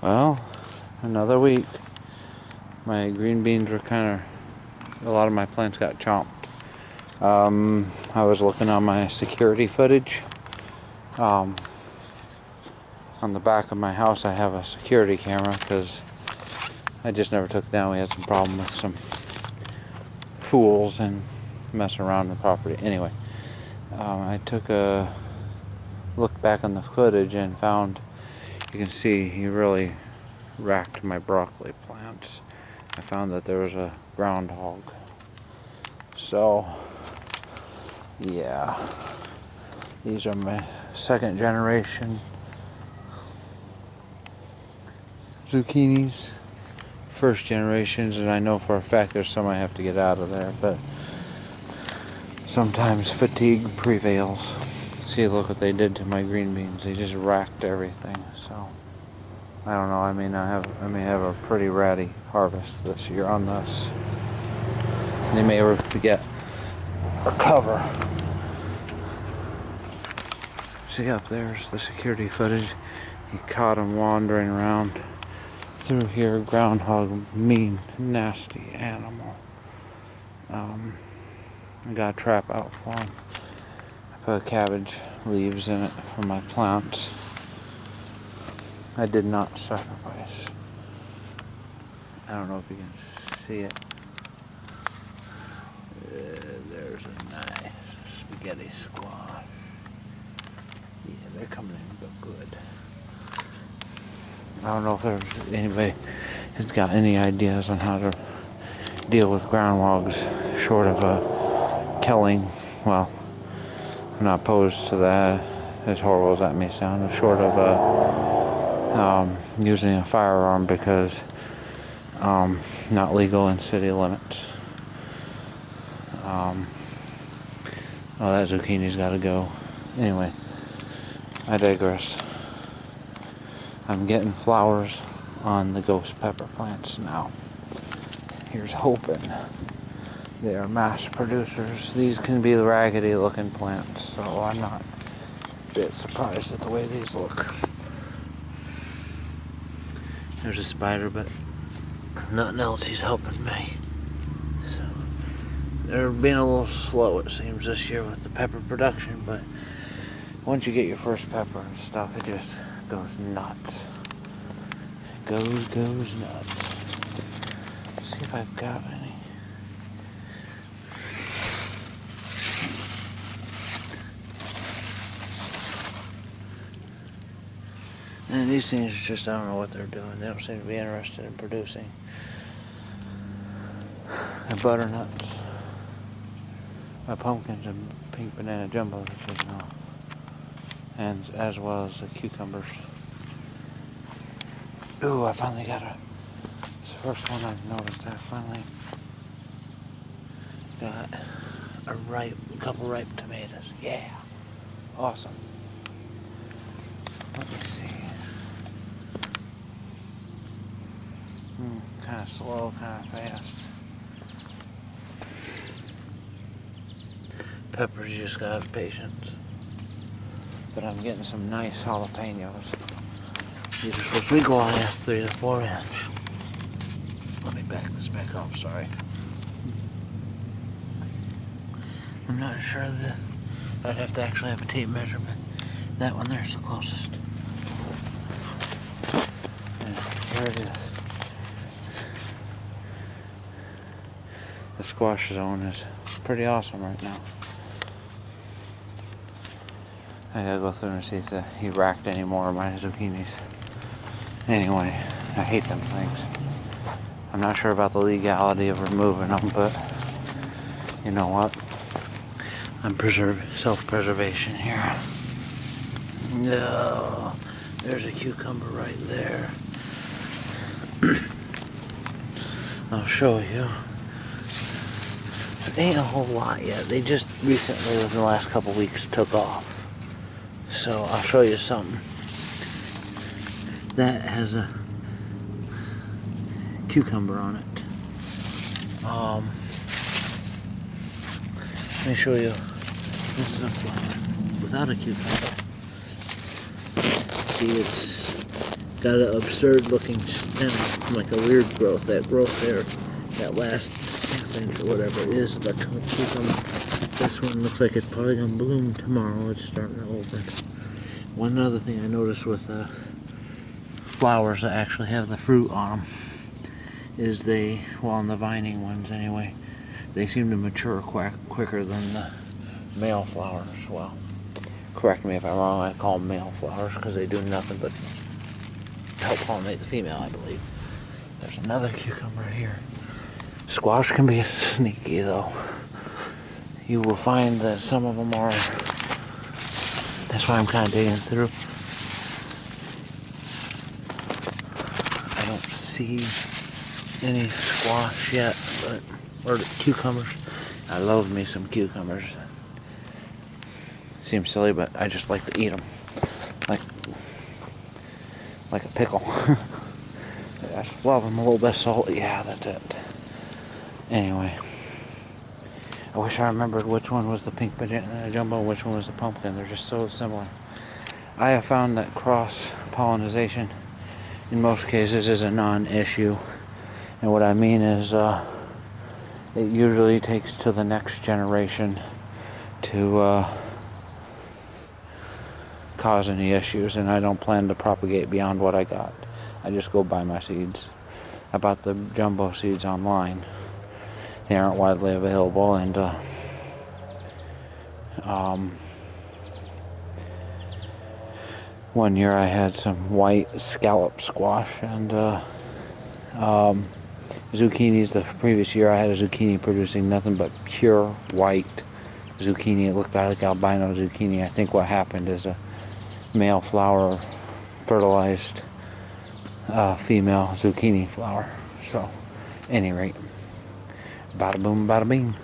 Well, another week. My green beans were a lot of my plants got chomped. I was looking on my security footage. On the back of my house I have a security camera because I just never took it down. We had some problem with some fools and messing around the property. Anyway, I took a look back on the footage and found, you can see he really racked my broccoli plants. I found that there was a groundhog. So yeah, these are my second generation zucchinis. First generations, and I know for a fact there's some I have to get out of there, but sometimes fatigue prevails. See, look what they did to my green beans. They just racked everything. So I don't know. I may have a pretty ratty harvest this year on this. They may get a cover. See, up there's the security footage. He caught him wandering around through here. Groundhog, mean, nasty animal. I got a trap out for him. I put cabbage leaves in it for my plants. I did not sacrifice. I don't know if you can see it. There's a nice spaghetti squash. Yeah, they're coming in good. I don't know if there's anybody has got any ideas on how to deal with groundhogs short of killing. Well, I'm not opposed to that, as horrible as that may sound, short of using a firearm, because not legal in city limits. Oh, that zucchini's got to go. Anyway, I digress. I'm getting flowers on the ghost pepper plants now. Here's hoping. They are mass producers. These can be raggedy looking plants, so I'm not a bit surprised at the way these look. There's a spider, but nothing else he's helping me. So they're being a little slow, it seems, this year with the pepper production, but once you get your first pepper and stuff, it just goes nuts. It goes nuts. Let's see if I've got any. And these things just, I don't know what they're doing. They don't seem to be interested in producing. The butternuts. My pumpkins and pink banana jumbos, and as well as the cucumbers. Ooh, I finally got it's the first one I've noticed. I finally got a couple ripe tomatoes. Yeah. Awesome. Let me see. Kind of slow, kind of fast. Peppers, you just gotta have patience. But I'm getting some nice jalapenos. These are supposed to be Goliath 3 to 4 inch. Let me back this back off, sorry. I'm not sure that I'd have to actually have a tape measure, but that one there's the closest. And here it is. The squash zone is pretty awesome right now. I gotta go through and see if he racked any more of my zucchinis. Anyway, I hate them things. I'm not sure about the legality of removing them, but you know what? I'm self-preservation here. No, there's a cucumber right there. I'll show you. It ain't a whole lot yet. They just recently, within the last couple weeks, took off. So I'll show you something. That has a cucumber on it. Let me show you. This is a flower without a cucumber. See, it's got an absurd looking stem, like a weird growth. That growth there, that last half inch or whatever it is, but this one looks like it's probably gonna bloom tomorrow. It's starting to open. One other thing I noticed with flowers that actually have the fruit on them is they, well, on the vining ones anyway, they seem to mature quicker than the male flowers. Well, correct me if I'm wrong, I call them male flowers because they do nothing but help pollinate the female, I believe. There's another cucumber here. Squash can be sneaky though. You will find that some of them are, that's why I'm kind of digging through. I don't see any squash yet, or cucumbers. I love me some cucumbers. Seems silly, but I just like to eat them, like a pickle. I just love them a little bit salty. Yeah, that's it. Anyway, I wish I remembered which one was the pink jumbo and which one was the pumpkin. They're just so similar. I have found that cross-pollination in most cases is a non-issue. And what I mean is it usually takes to the next generation to cause any issues, and I don't plan to propagate beyond what I got. I just go buy my seeds. I bought the jumbo seeds online. They aren't widely available, and one year I had some white scallop squash and zucchinis. The previous year I had a zucchini producing nothing but pure white zucchini. It looked like albino zucchini. I think what happened is a male flower fertilized female zucchini flower. So, at any rate, bada boom, bada bing.